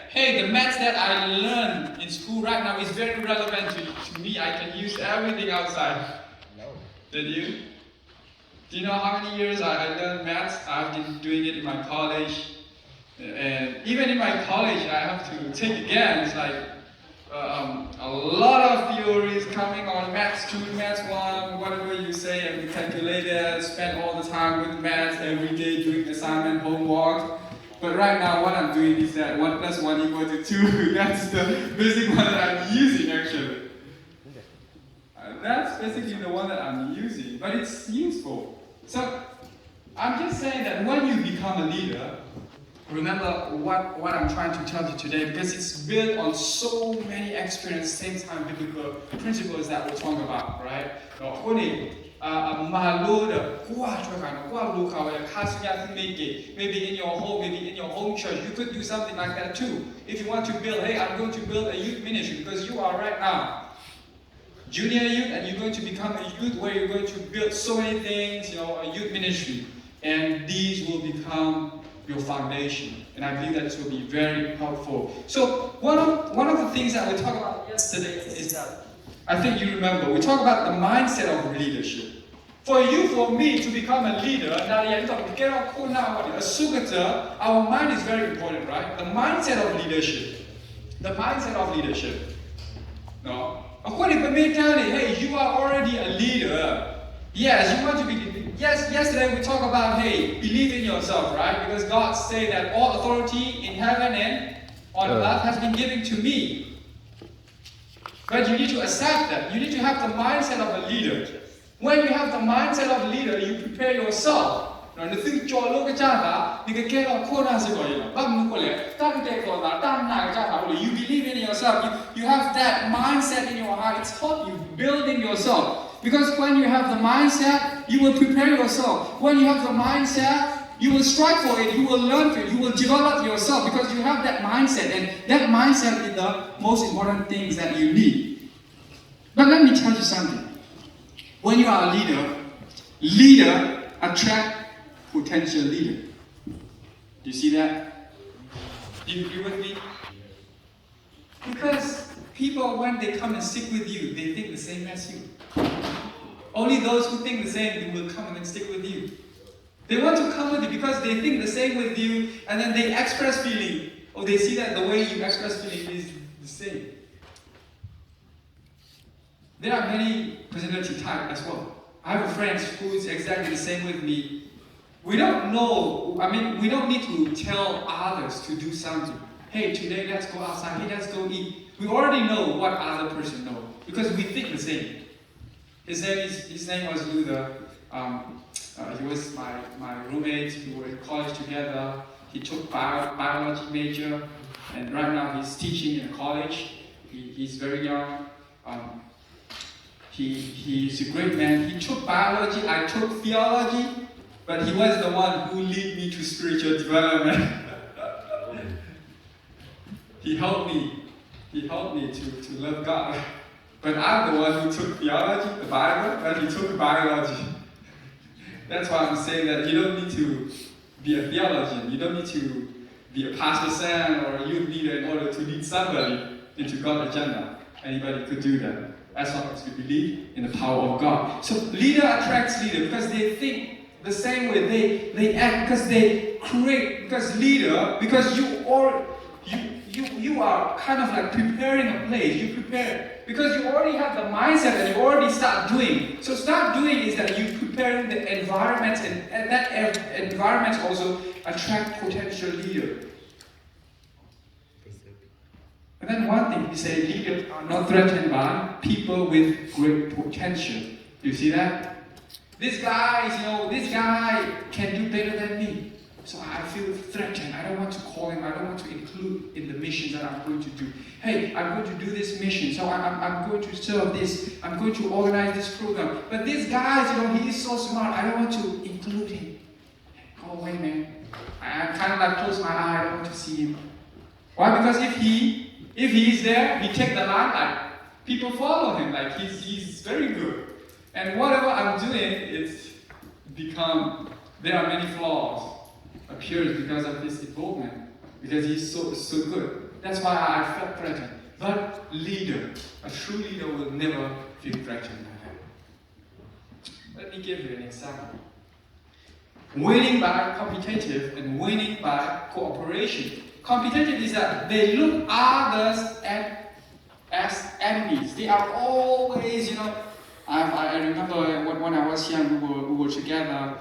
hey, the maths that I learned in school right now is very relevant to me. I can use everything outside. No. Did you? Do you know how many years I learned maths? I've been doing it in my college. And even in my college, I have to take again. It's like a lot of theories coming on maths 2, maths 1, whatever you say, and we calculate it, spend all the time with maths every day doing assignment, homework. But right now, what I'm doing is that 1 plus 1 equal to 2. That's the basic one that I'm using actually. That's basically the one that I'm using, but it's useful. So I'm just saying that when you become a leader, remember what I'm trying to tell you today, because it's built on so many experience, same time biblical principles that we'll talk about, right? Maybe in your home, maybe in your home church, you could do something like that too. If you want to build, hey, I'm going to build a youth ministry, because you are right now junior youth, and you're going to become a youth where you're going to build so many things, a youth ministry, and these will become your foundation. And I believe that this will be very helpful. So one of the things that we talked about yesterday is that, I think you remember, we talked about the mindset of leadership. For you, for me, to become a leader, our mind is very important, right? The mindset of leadership. The mindset of leadership. No? Hey, you are already a leader. Yes, you want to be. Yes, yesterday we talked about, hey, believe in yourself, right? Because God said that all authority in heaven and on earth has been given to me. But you need to accept that. You need to have the mindset of a leader. When you have the mindset of a leader, you prepare yourself. You believe in yourself. You have that mindset in your heart. It's help you building yourself. Because when you have the mindset, you will prepare yourself. When you have the mindset, you will strive for it, you will learn for it, you will develop yourself because you have that mindset. And that mindset is the most important things that you need. But let me tell you something. When you are a leader attract potential leader. Do you see that? Do you agree with me? Because people, when they come and stick with you, they think the same as you. Only those who think the same will come and stick with you. They want to come with you because they think the same with you, and then they express feeling, or they see that the way you express feeling is the same. There are many personality types as well. I have a friend who is exactly the same with me. We don't need to tell others to do something. Hey, today let's go outside. Hey, let's go eat. We already know what other person knows because we think the same. His name was Luther. He was my roommate. We were in college together. He took biology major, and right now he's teaching in a college. He's very young. He's a great man. He took biology. I took theology. But he was the one who led me to spiritual development. He helped me to love God. But I'm the one who took theology, the Bible, but he took biology. That's why I'm saying that you don't need to be a theologian. You don't need to be a pastor son or a youth leader in order to lead somebody into God's agenda. Anybody could do that, as long as we believe in the power of God. So leader attracts leader because they think the same way, they act because they create, because you are kind of like preparing a place. You prepare because you already have the mindset and you already start doing. So start doing is that you preparing the environment, and that environment also attract potential leader. And then one thing, you say leaders are not threatened by people with great potential. Do you see that? This guy can do better than me. So I feel threatened. I don't want to call him. I don't want to include in the mission that I'm going to do. Hey, I'm going to do this mission. So I'm going to serve this. I'm going to organize this program. But this guy, he is so smart. I don't want to include him. Go away, man. I'm kind of like close my eye. I don't want to see him. Why? Because if he is there, he take the limelight. People follow him. Like he's very good. And whatever I'm doing, there are many flaws appears because of his involvement. because he's so good. That's why I felt threatened. But leader, a true leader will never feel threatened by that. Let me give you an example. Winning by competitive and winning by cooperation. Competitive is that they look others as enemies. They are always, I remember when I was young, we were together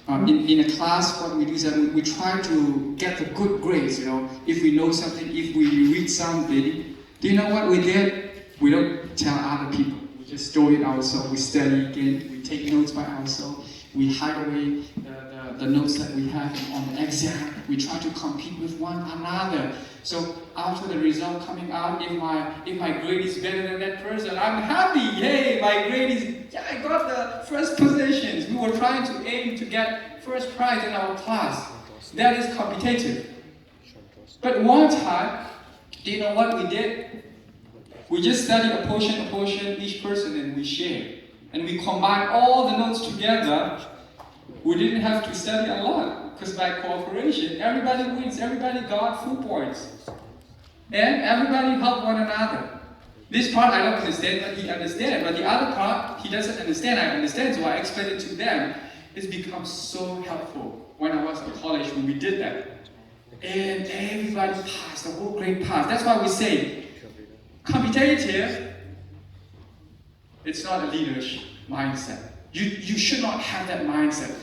in a class. What we do is that we try to get the good grades. If we know something, if we read something, do you know what we did? We don't tell other people. We just do it ourselves. We study again. We take notes by ourselves. We hide away the notes that we have on the exam. We try to compete with one another. So after the result coming out, if my grade is better than that person, I'm happy. Yay, my grade is, I got the first positions. We were trying to aim to get first prize in our class. That is competitive. But one time, do you know what we did? We just studied a portion, each person, and we shared. And we combined all the notes together. We didn't have to study a lot, because by cooperation, everybody wins, everybody got full points. And everybody helped one another. This part I don't understand, but he understands. But the other part, he doesn't understand, I understand, so I explained it to them. It's become so helpful when I was in college when we did that. And everybody passed, the whole grade passed. That's why we say, competitive, it's not a leadership mindset. You should not have that mindset.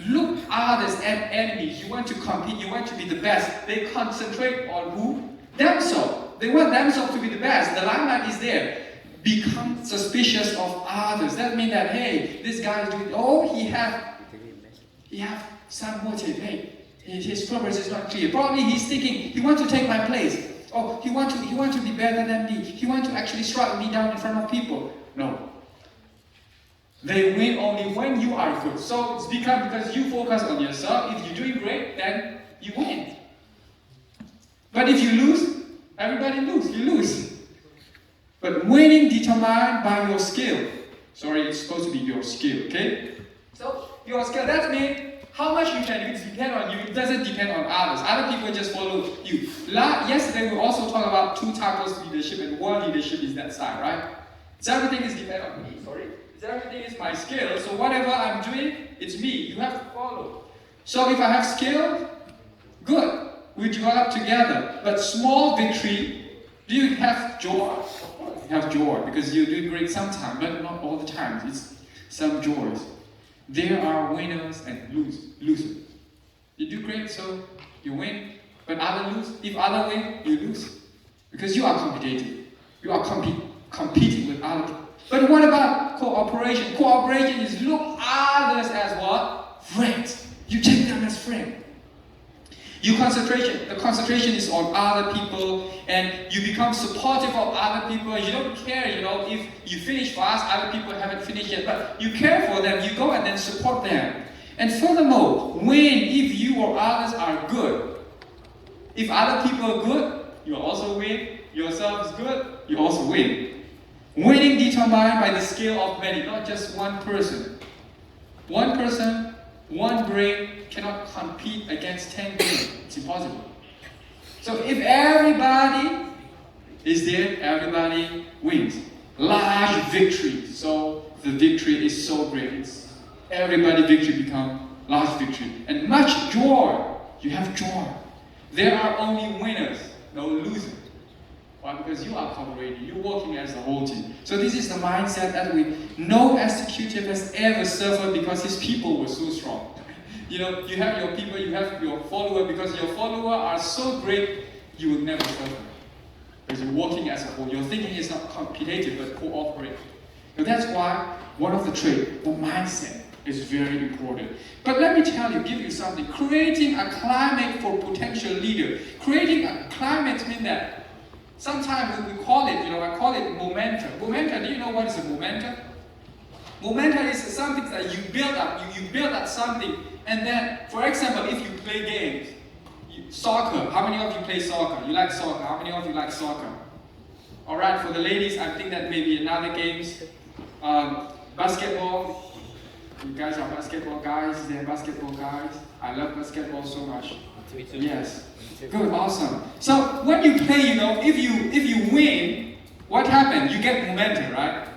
Look others as enemies. You want to compete, you want to be the best. They concentrate on who? Themselves. They want themselves to be the best. The limelight is there. Become suspicious of others. That means that, hey, this guy is doing, he have some motive. Hey, his purpose is not clear. Probably he's thinking, he wants to take my place. Oh, he want to be better than me. He want to actually strike me down in front of people. No. They win only when you are good. So it's because you focus on yourself. If you're doing great, then you win. But if you lose, everybody loses. You lose. But winning determined by your skill. Sorry, it's supposed to be your skill, okay? So your skill, that means how much you can do, it depends on you. It doesn't depend on others. Other people just follow you. Yesterday we also talked about two types of leadership, and one leadership is that side, right? So everything is dependent on me, sorry. Everything is my skill, so whatever I'm doing, it's me. You have to follow. So if I have skill, good. We develop together. But small victory, do you have joy? Of course you have joy, because you're doing great sometimes, but not all the time. It's some joys. There are winners and losers. You do great, so you win. But others lose. If others win, you lose. Because you are competitive. You are competing with other people. But what about cooperation? Cooperation is look others as what? Friends. You take them as friends. The concentration is on other people, and you become supportive of other people. You don't care, if you finish fast, other people haven't finished yet, but you care for them, you go and then support them. And furthermore, if you or others are good, if other people are good, you also win. Yourself is good, you also win. Winning determined by the skill of many, not just one person. One person, one brain cannot compete against 10 brains. It's impossible. So if everybody is there, everybody wins. Large victory. So the victory is so great. Everybody victory become large victory. And much joy. You have joy. There are only winners, no losers. Why? Because you are cooperating, you're working as a whole team. So this is the mindset that no executive has ever suffered because his people were so strong. You have your people, you have your follower, because your followers are so great, you will never suffer. Because you're working as a whole. Your thinking is not competitive, but cooperative. So that's why one of the traits, the mindset, is very important. But let me give you something. Creating a climate for potential leader. Creating a climate means that sometimes we call it, I call it momentum. Momentum, do you know what is a momentum? Momentum is something that you build up. You build up something, and then, for example, if you play games, soccer. How many of you play soccer? You like soccer? How many of you like soccer? All right, for the ladies, I think that maybe another games. Basketball. You guys are basketball guys. They're basketball guys. I love basketball so much. Yes. Good, awesome. So when you play, if you win, what happens? You get momentum, right?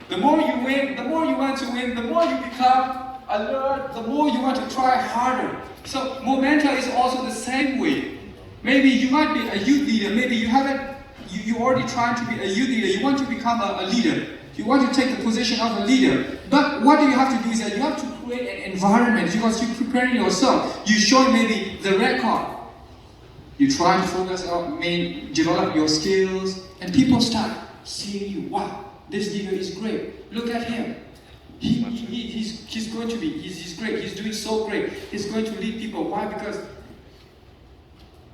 The more you win, the more you want to win, the more you become alert, the more you want to try harder. So momentum is also the same way. Maybe you might be a youth leader, maybe you haven't, you already trying to be a youth leader, you want to become a leader. You want to take the position of a leader. But what you have to do is that you have to create an environment because you're preparing yourself. You show maybe the record. You try to focus on, develop your skills, and people start seeing you. Wow, this leader is great. Look at him. He's going to be, he's great. He's doing so great. He's going to lead people. Why? Because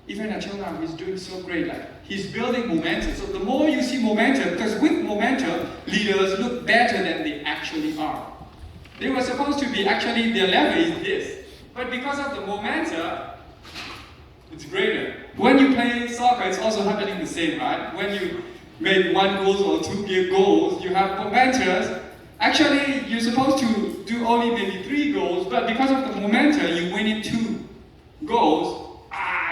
even until now, he's doing so great. Like he's building momentum. So the more you see momentum, because with momentum, leaders look better than they actually are. They were supposed to be actually their level is this, but because of the momentum, it's greater. When you play soccer, it's also happening the same, right? When you make 1 goal or 2 goals, you have momentum. Actually, you're supposed to do only maybe 3 goals, but because of the momentum, you win in 2 goals.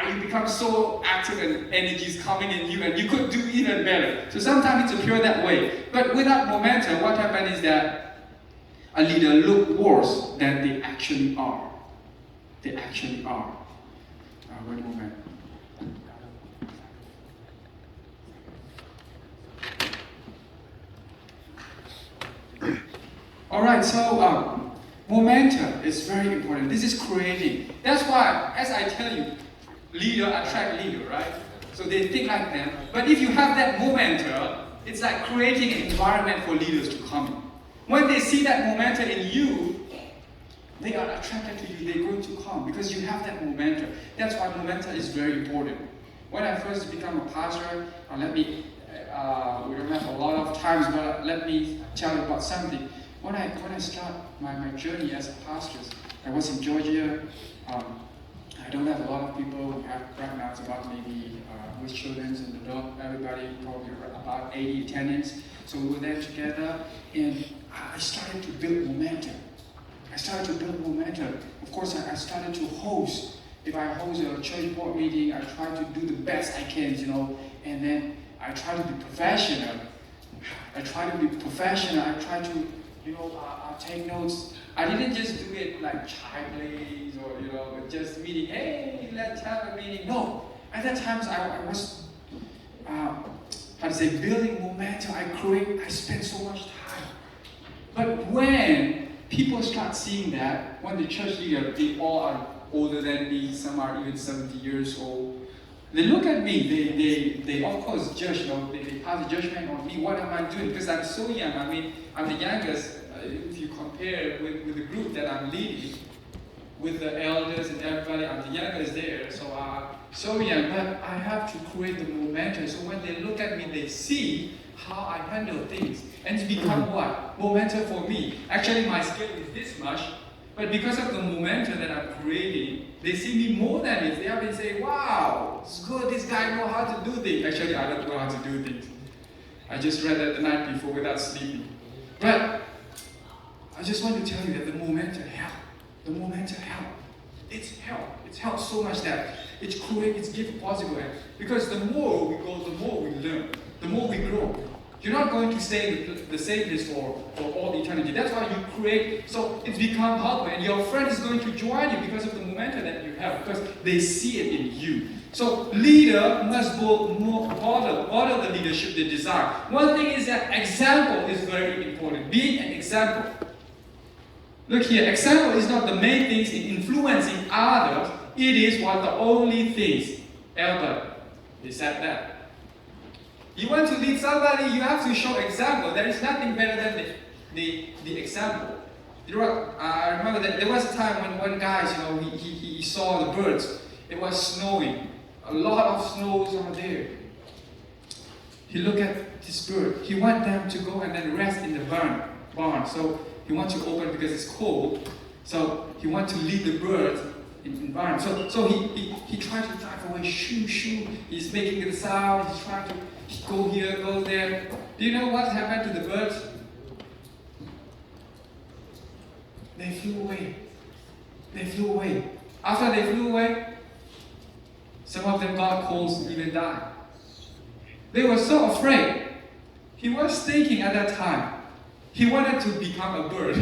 You become so active and energy is coming in you, and you could do even better. So sometimes it's appear that way. But without momentum, what happens is that a leader look worse than they actually are. They actually are. One moment. All right, so momentum is very important. This is creating. That's why, as I tell you, leader attract leader, right? So they think like them. But if you have that momentum, it's like creating an environment for leaders to come in. When they see that momentum in you, they are attracted to you. They're going to come because you have that momentum. That's why momentum is very important. When I first became a pastor, we don't have a lot of times, but let me tell you about something. When I start my journey as a pastor, I was in Georgia. I don't have a lot of people. We have right now it's about maybe with children and adults, everybody probably about 80 attendants. So we were there together, and I started to build momentum. Of course, I started to host. If I host a church board meeting, I try to do the best I can, and then I try to be professional. I try to take notes. I didn't just do it like chai plays or just meeting. Hey, let's have a meeting. No, at that time I was building momentum. I spent so much time. But when people start seeing that, when the church leader, they all are older than me, some are even 70 years old. They look at me, they of course judge, they pass a judgment on me. What am I doing? Because I'm so young. I'm the youngest. If you compare with the group that I'm leading, with the elders and everybody, I'm the youngest there. So so young, but I have to create the momentum. So when they look at me, they see how I handle things. And it's become what? Momentum for me. Actually, my skill is this much. But because of the momentum that I'm creating, they see me more than it. They have been saying, wow, it's good, this guy knows how to do things. Actually, I don't know how to do things. I just read that the night before without sleeping. But I just want to tell you that the momentum helps. The momentum helps. It's helped so much that it's given possible. Because the more we go, the more we learn, the more we grow. You're not going to stay the same place for all eternity. That's why you create, so it's become helpful. And your friend is going to join you because of the momentum that you have, because they see it in you. So leader must model the leadership they desire. One thing is that example is very important. Being an example. Look here, example is not the main things in influencing others. It is one of the only things. Albert, he said that. You want to lead somebody, you have to show example. There is nothing better than the example. I remember that there was a time when one guy, he saw the birds. It was snowing. A lot of snows are there. He looked at this bird. He want them to go and then rest in the barn. So he wants to open because it's cold. So he wants to lead the birds in barn. So he tried to drive away. Shoo, shoo. He's making the sound. He's trying to go here, go there. Do you know what happened to the birds? They flew away. After they flew away, Some of them got colds, even died. They were so afraid. He was thinking at that time, he wanted to become a bird.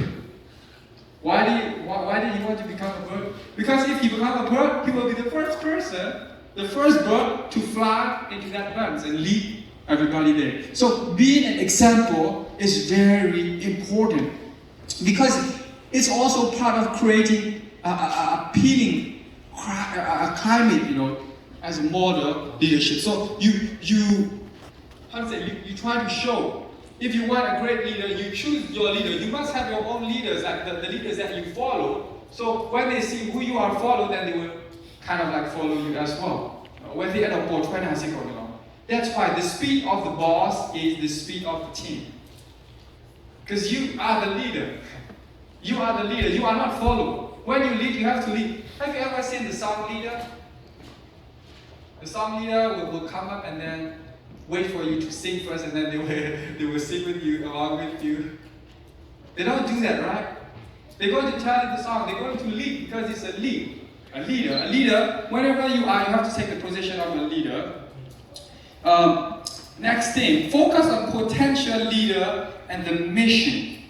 Why did he want to become a bird? Because if he becomes a bird, he will be the first person, the first bird to fly into that bunch and lead everybody there. So being an example is very important because it's also part of creating a appealing climate, as a model leadership. So you try to show. If you want a great leader, you choose your leader. You must have your own leaders, like the leaders that you follow. So when they see who you are following, then they will kind of like follow you as well. When they end up that's why the speed of the boss is the speed of the team. Because you are the leader. You are the leader. You are not follower. When you lead, you have to lead. Have you ever seen the song leader? The song leader will come up and then wait for you to sing first, and then they will sing with you, along with you. They don't do that, right? They're going to tell you the song. They're going to lead because it's a lead. A leader, wherever you are, you have to take the position of a leader. Next thing, focus on potential leader and the mission.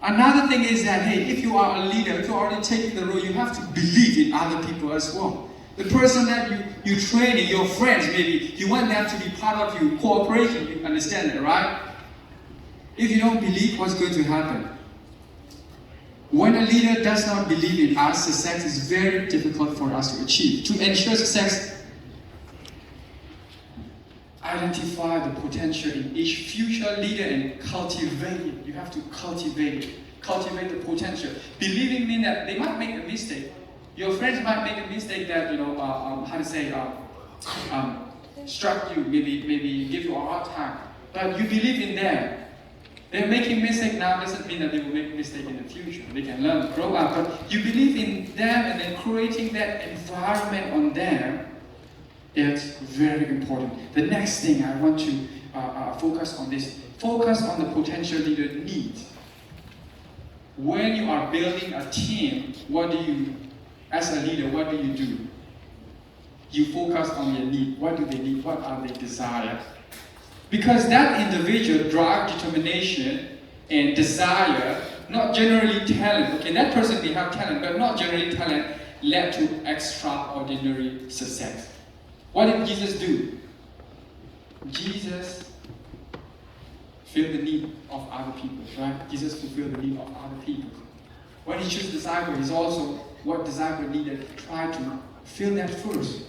Another thing is that, hey, if you are a leader, if you're already taking the role, you have to believe in other people as well. The person that you training, your friends maybe, you want them to be part of your cooperation, you understand that, right? If you don't believe, what's going to happen? When a leader does not believe in us, success is very difficult for us to achieve. To ensure success, identify the potential in each future leader and cultivate it. You have to cultivate it. Cultivate the potential. Believing means that they might make a mistake. Your friends might make a mistake that, struck you, maybe give you a hard time. But you believe in them. They're making mistake now doesn't mean that they will make mistake in the future. They can learn, grow up. But you believe in them and then creating that environment on them, it's very important. The next thing I want to focus on this. Focus on the potential leader needs. When you are building a team, as a leader, what do? You focus on their need. What do they need? What are they desire? Because that individual drive, determination, and desire, not generally talent. Okay, that person may have talent, but not generally talent, led to extraordinary success. What did Jesus do? Jesus filled the need of other people, right? Jesus fulfilled the need of other people. When he chose disciples, he's also what disciple needed to try to fill that first.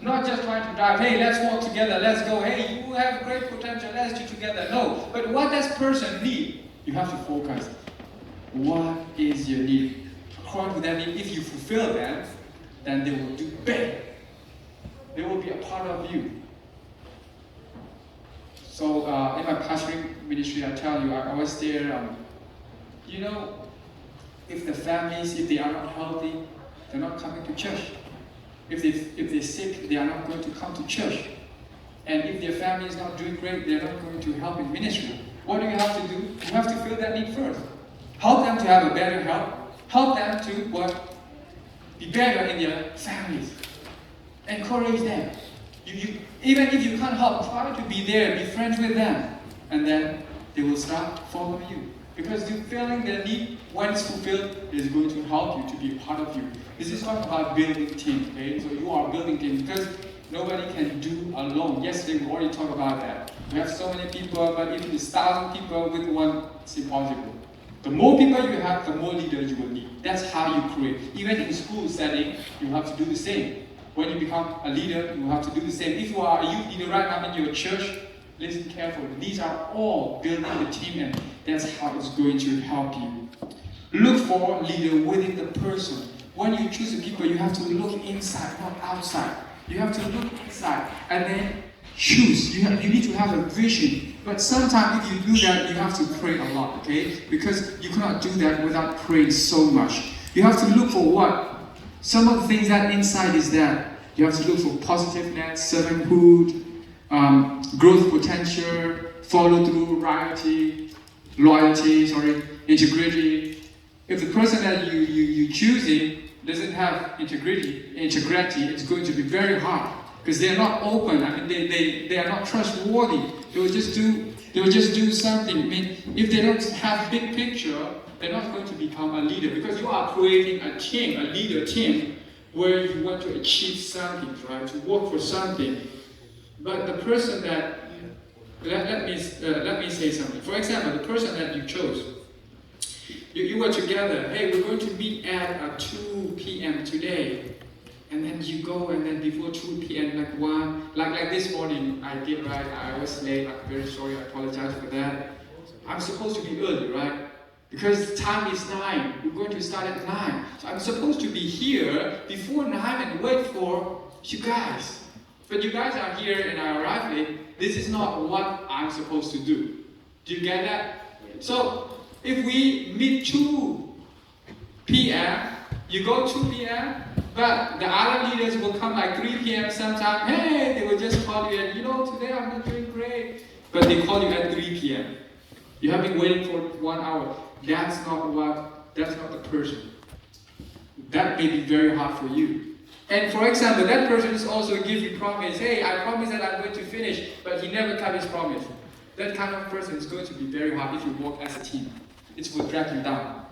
Not just trying to drive, hey, let's walk together, let's go, hey, you have great potential, let's do together. No, but what does person need? You have to focus. What is your need? According to that need, if you fulfill them, then they will do better. They will be a part of you. So in my pastoring ministry, I tell you, I was there, if the families, if they are not healthy, they're not coming to church. If they're sick, they are not going to come to church. And if their family is not doing great, they're not going to help in ministry. What do you have to do? You have to fill that need first. Help them to have a better health. Help them to be better in their families. Encourage them. Even if you can't help, try to be there, be friends with them. And then they will start following you. Because you feeling their need, when it's fulfilled, is going to help you to be a part of you. This is not about building team, okay? So you are building team because nobody can do alone. Yesterday we already talked about that. We have so many people, but if it's 1,000 people with one, it's impossible. The more people you have, the more leaders you will need. That's how you create. Even in school setting, you have to do the same. When you become a leader, you have to do the same. If you are a youth leader right now in your church, listen carefully. These are all building the team, and that's how it's going to help you. Look for a leader within the person. When you choose the people, you have to look inside, not outside. You have to look inside and then choose. You need to have a vision. But sometimes if you do that, you have to pray a lot, okay? Because you cannot do that without praying so much. You have to look for what? Some of the things that inside is that you have to look for positiveness, servanthood, growth potential, follow through, loyalty, integrity. If the person that you choosing doesn't have integrity, it's going to be very hard because they are not open. I mean, they are not trustworthy. They will just do something. I mean, if they don't have big picture, they're not going to become a leader because you are creating a team, a leader team, where you want to achieve something, right? To work for something. But the person that let me say something. For example, the person that you chose, you were together. Hey, we're going to meet at 2 p.m. today, and then you go, and then before 2 p.m. like this morning, I did right. I was late. I'm very sorry. I apologize for that. I'm supposed to be early, right? Because time is 9. We're going to start at 9. So I'm supposed to be here before 9 and wait for you guys. But you guys are here and I arrive late. This is not what I'm supposed to do. Do you get that? So if we meet 2 p.m., you go 2 p.m., but the other leaders will come like 3 p.m. sometime. Hey, they will just call you and today I'm not doing great. But they call you at 3 p.m. You have been waiting for 1 hour. That's not the person. That may be very hard for you. And for example, that person is also give you promise, hey, I promise that I'm going to finish, but he never kept his promise. That kind of person is going to be very hard if you work as a team. It will drag you down.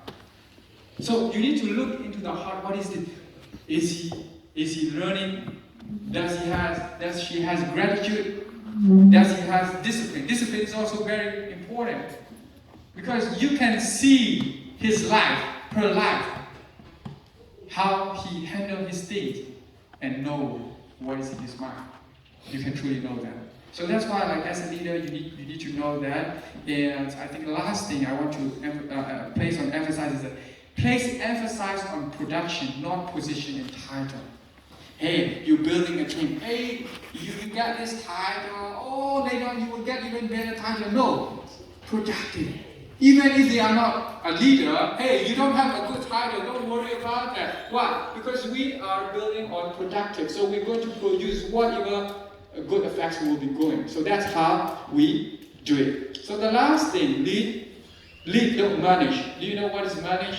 So you need to look into the heart. What is it? Is he learning? Does she has gratitude? Does he has discipline? Discipline is also very important. Because you can see his life, her life, how he handled his things, and know what is in his mind. You can truly know that. So that's why, like as a leader, you need to know that. And I think the last thing I want to place on emphasis is that place emphasis on production, not position and title. Hey, you're building a team. Hey, you got this title. Oh, later on you will get even better title. No, productive. Even if they are not a leader, hey, you don't have a good title, don't worry about that. Why? Because we are building on productive. So we're going to produce whatever good effects will be going. So that's how we do it. So the last thing, lead, don't manage. Do you know what is manage?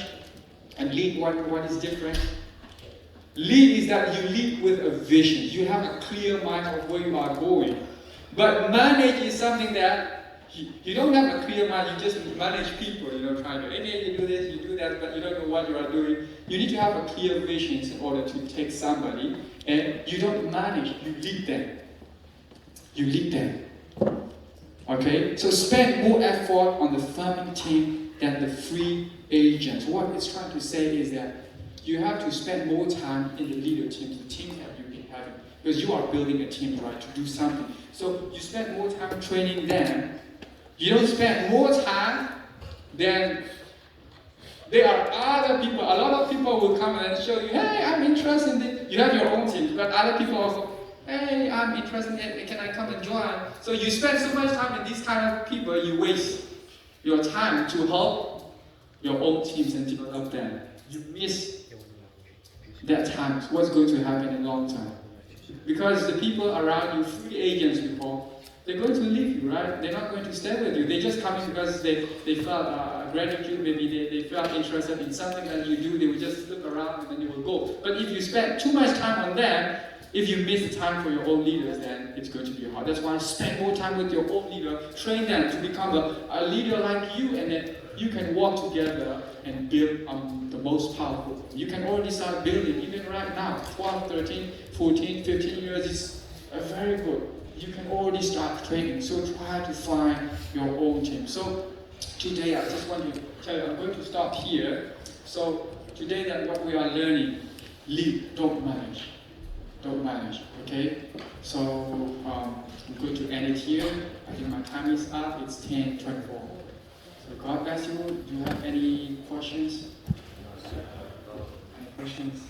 And lead, what is different? Lead is that you lead with a vision. You have a clear mind of where you are going. But manage is something that you don't have a clear mind, you just manage people, trying to, hey, you do this, you do that, but you don't know what you are doing. You need to have a clear vision in order to take somebody, and you don't manage, you lead them. You lead them. Okay? So spend more effort on the farming team than the free agents. What it's trying to say is that you have to spend more time in the leader team, the team that you've been having. Because you are building a team, right, to do something. So you spend more time training them. You don't spend more time than there are other people. A lot of people will come and show you, hey, I'm interested in this. You have your own team, but other people also, hey, I'm interested in it. Can I come and join? So you spend so much time in these kind of people, you waste your time to help your own teams and develop them. You miss that time. What's going to happen in the long term? Because the people around you, free agents before, they're going to leave you, right? They're not going to stay with you. They just come in because they felt gratitude, maybe they felt interested in something that you do. They will just look around and then they will go. But if you spend too much time on them, if you miss the time for your own leaders, then it's going to be hard. That's why spend more time with your own leader, train them to become a leader like you, and then you can work together and build the most powerful. You can already start building, even right now, 12, 13, 14, 15 years is very good. You can already start training, so try to find your own team. So today I just want to tell you, I'm going to stop here. So today that what we are learning, lead, don't manage. Don't manage, okay? So I'm going to end it here. I think my time is up, it's 10:24. So God bless you. Do you have any questions? Any questions?